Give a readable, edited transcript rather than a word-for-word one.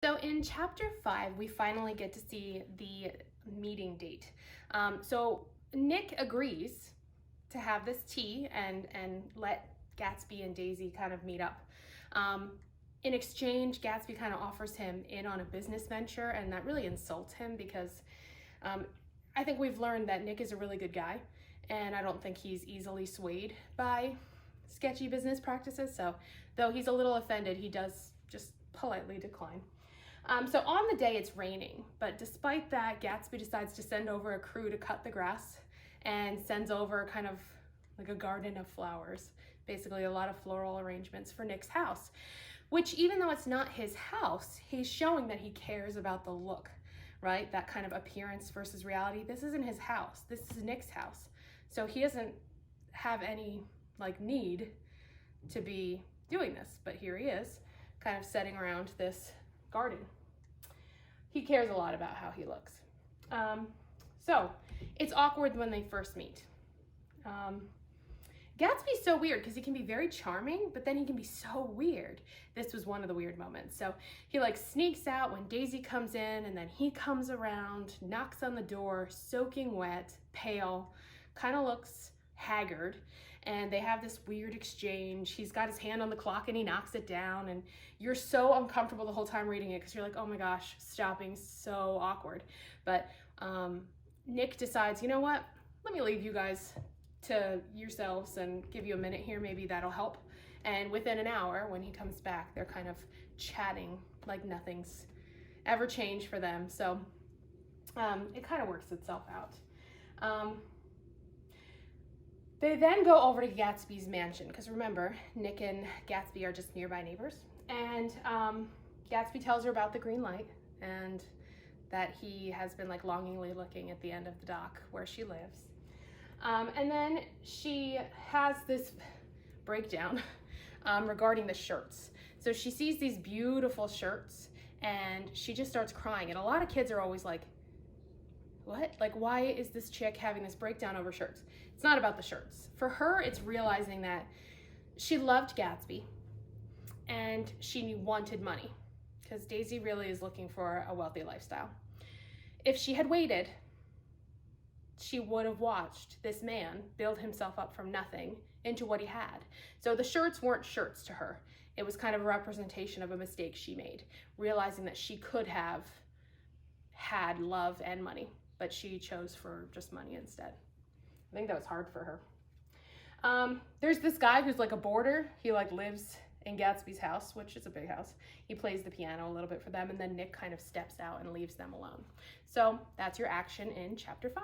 So in chapter 5, we finally get to see the meeting date. So Nick agrees to have this tea and let Gatsby and Daisy kind of meet up. In exchange, Gatsby kind of offers him in on a business venture, and that really insults him because I think we've learned that Nick is a really good guy, and I don't think he's easily swayed by sketchy business practices. So though he's a little offended, he does just politely decline. So on the day it's raining, but despite that, Gatsby decides to send over a crew to cut the grass and sends over kind of like a garden of flowers, basically a lot of floral arrangements for Nick's house, which even though it's not his house, he's showing that he cares about the look, right? That kind of appearance versus reality. This isn't his house. This is Nick's house. So he doesn't have any need to be doing this, but here he is kind of setting around this garden. He cares a lot about how he looks. So it's awkward when they first meet. Gatsby's so weird because he can be very charming, but then he can be so weird. This was one of the weird moments. So he sneaks out when Daisy comes in, and then he comes around, knocks on the door, soaking wet, pale, kind of looks haggard, and they have this weird exchange. He's got his hand on the clock and he knocks it down, and you're so uncomfortable the whole time reading it because you're like, oh my gosh, stop being so awkward. But Nick decides, you know what, let me leave you guys to yourselves and give you a minute here, maybe that'll help. And within an hour, when he comes back, they're kind of chatting like nothing's ever changed for them. So it kind of works itself out. They then go over to Gatsby's mansion, because remember, Nick and Gatsby are just nearby neighbors. And Gatsby tells her about the green light and that he has been longingly looking at the end of the dock where she lives. And then she has this breakdown regarding the shirts. So she sees these beautiful shirts and she just starts crying. And a lot of kids are always like, what? Why is this chick having this breakdown over shirts? It's not about the shirts. For her, it's realizing that she loved Gatsby and she wanted money because Daisy really is looking for a wealthy lifestyle. If she had waited, she would have watched this man build himself up from nothing into what he had. So the shirts weren't shirts to her. It was kind of a representation of a mistake she made, realizing that she could have had love and money, but she chose for just money instead. I think that was hard for her. There's this guy who's a boarder. He lives in Gatsby's house, which is a big house. He plays the piano a little bit for them, and then Nick kind of steps out and leaves them alone. So that's your action in chapter 5.